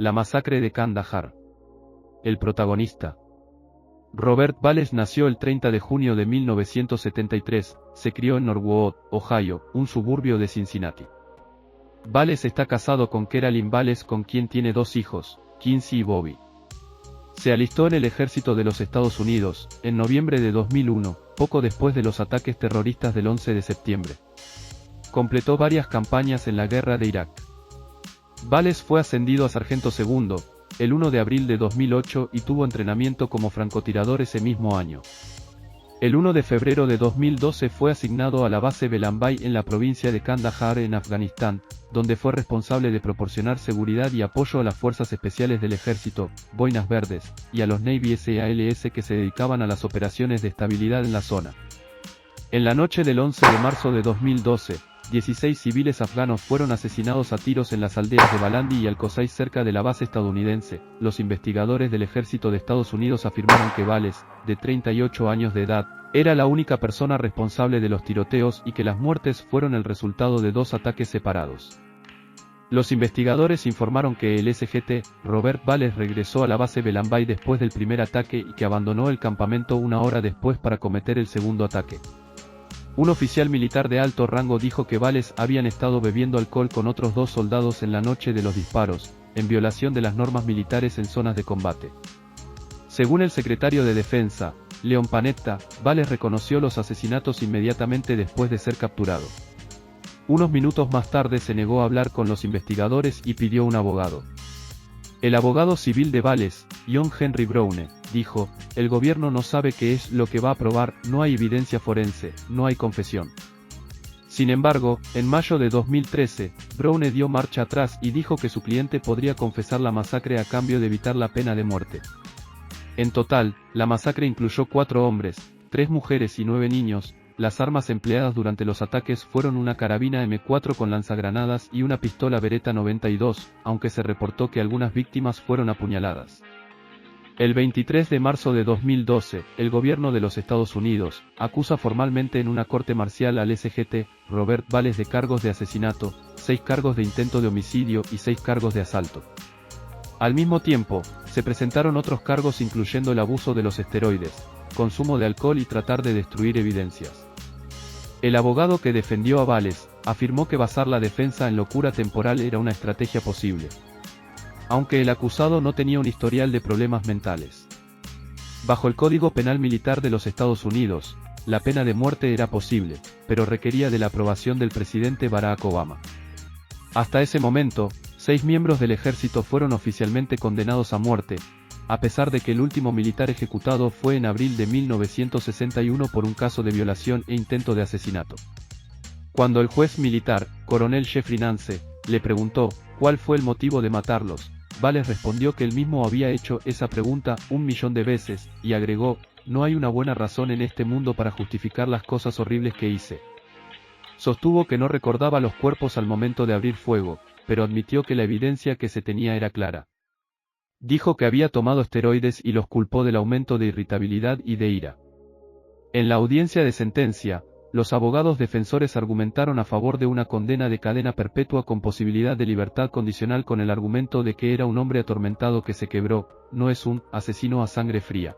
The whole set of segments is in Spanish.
La masacre de Kandahar. El protagonista. Robert Bales nació el 30 de junio de 1973, se crió en Norwood, Ohio, un suburbio de Cincinnati. Bales está casado con Carolyn Bales, con quien tiene 2 hijos, Kinsey y Bobby. Se alistó en el ejército de los Estados Unidos, en noviembre de 2001, poco después de los ataques terroristas del 11 de septiembre. Completó varias campañas en la guerra de Irak. Bales fue ascendido a sargento segundo, el 1 de abril de 2008 y tuvo entrenamiento como francotirador ese mismo año. El 1 de febrero de 2012 fue asignado a la base Belambay en la provincia de Kandahar en Afganistán, donde fue responsable de proporcionar seguridad y apoyo a las fuerzas especiales del ejército, Boinas Verdes, y a los Navy SEALs que se dedicaban a las operaciones de estabilidad en la zona. En la noche del 11 de marzo de 2012, 16 civiles afganos fueron asesinados a tiros en las aldeas de Balandi y Al-Qusay cerca de la base estadounidense. Los investigadores del ejército de Estados Unidos afirmaron que Bales, de 38 años de edad, era la única persona responsable de los tiroteos y que las muertes fueron el resultado de 2 ataques separados. Los investigadores informaron que el SGT, Robert Bales, regresó a la base Belambay después del primer ataque y que abandonó el campamento una hora después para cometer el segundo ataque. Un oficial militar de alto rango dijo que Bales habían estado bebiendo alcohol con otros 2 soldados en la noche de los disparos, en violación de las normas militares en zonas de combate. Según el secretario de Defensa, Leon Panetta, Bales reconoció los asesinatos inmediatamente después de ser capturado. Unos minutos más tarde se negó a hablar con los investigadores y pidió un abogado. El abogado civil de Bales, John Henry Browne, dijo: "El gobierno no sabe qué es lo que va a probar, no hay evidencia forense, no hay confesión". Sin embargo, en mayo de 2013, Browne dio marcha atrás y dijo que su cliente podría confesar la masacre a cambio de evitar la pena de muerte. En total, la masacre incluyó 4 hombres, 3 mujeres y 9 niños. Las armas empleadas durante los ataques fueron una carabina M4 con lanzagranadas y una pistola Beretta 92, aunque se reportó que algunas víctimas fueron apuñaladas. El 23 de marzo de 2012, el gobierno de los Estados Unidos acusa formalmente en una corte marcial al SGT, Robert Bales, de cargos de asesinato, 6 cargos de intento de homicidio y 6 cargos de asalto. Al mismo tiempo, se presentaron otros cargos incluyendo el abuso de los esteroides, consumo de alcohol y tratar de destruir evidencias. El abogado que defendió a Bales afirmó que basar la defensa en locura temporal era una estrategia posible, aunque el acusado no tenía un historial de problemas mentales. Bajo el Código Penal Militar de los Estados Unidos, la pena de muerte era posible, pero requería de la aprobación del presidente Barack Obama. Hasta ese momento, 6 miembros del ejército fueron oficialmente condenados a muerte, a pesar de que el último militar ejecutado fue en abril de 1961 por un caso de violación e intento de asesinato. Cuando el juez militar, coronel Jeffrey Nance, le preguntó cuál fue el motivo de matarlos, Bales respondió que él mismo había hecho esa pregunta 1.000.000 de veces, y agregó: "No hay una buena razón en este mundo para justificar las cosas horribles que hice". Sostuvo que no recordaba los cuerpos al momento de abrir fuego, pero admitió que la evidencia que se tenía era clara. Dijo que había tomado esteroides y los culpó del aumento de irritabilidad y de ira. En la audiencia de sentencia, los abogados defensores argumentaron a favor de una condena de cadena perpetua con posibilidad de libertad condicional con el argumento de que era un hombre atormentado que se quebró, no es un asesino a sangre fría.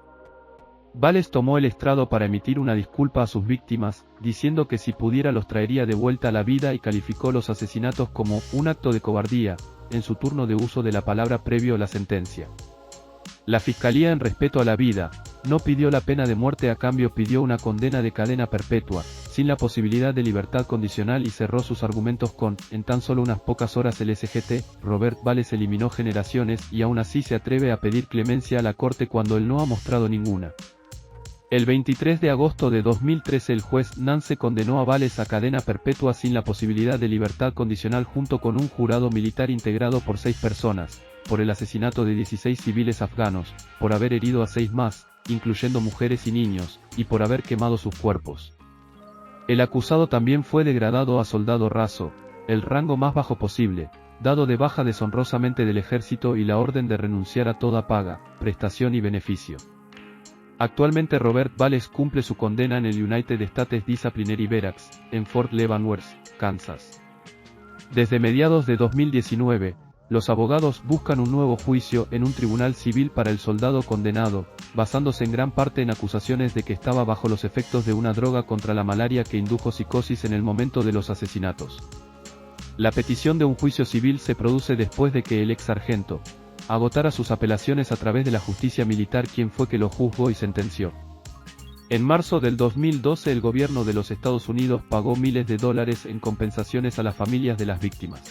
Bales tomó el estrado para emitir una disculpa a sus víctimas, diciendo que si pudiera los traería de vuelta a la vida, y calificó los asesinatos como un acto de cobardía, en su turno de uso de la palabra previo a la sentencia. La fiscalía, en respeto a la vida, no pidió la pena de muerte, a cambio pidió una condena de cadena perpetua, sin la posibilidad de libertad condicional, y cerró sus argumentos con: "En tan solo unas pocas horas el SGT, Robert Bales, eliminó generaciones y aún así se atreve a pedir clemencia a la corte cuando él no ha mostrado ninguna". El 23 de agosto de 2013 el juez Nance condenó a Bales a cadena perpetua sin la posibilidad de libertad condicional junto con un jurado militar integrado por 6 personas, por el asesinato de 16 civiles afganos, por haber herido a 6 más, incluyendo mujeres y niños, y por haber quemado sus cuerpos. El acusado también fue degradado a soldado raso, el rango más bajo posible, dado de baja deshonrosamente del ejército y la orden de renunciar a toda paga, prestación y beneficio. Actualmente Robert Bales cumple su condena en el United States Disciplinary Barracks, en Fort Leavenworth, Kansas. Desde mediados de 2019, Los abogados buscan un nuevo juicio en un tribunal civil para el soldado condenado, basándose en gran parte en acusaciones de que estaba bajo los efectos de una droga contra la malaria que indujo psicosis en el momento de los asesinatos. La petición de un juicio civil se produce después de que el ex sargento agotara sus apelaciones a través de la justicia militar, quien fue que lo juzgó y sentenció. En marzo del 2012 el gobierno de los Estados Unidos pagó miles de dólares en compensaciones a las familias de las víctimas.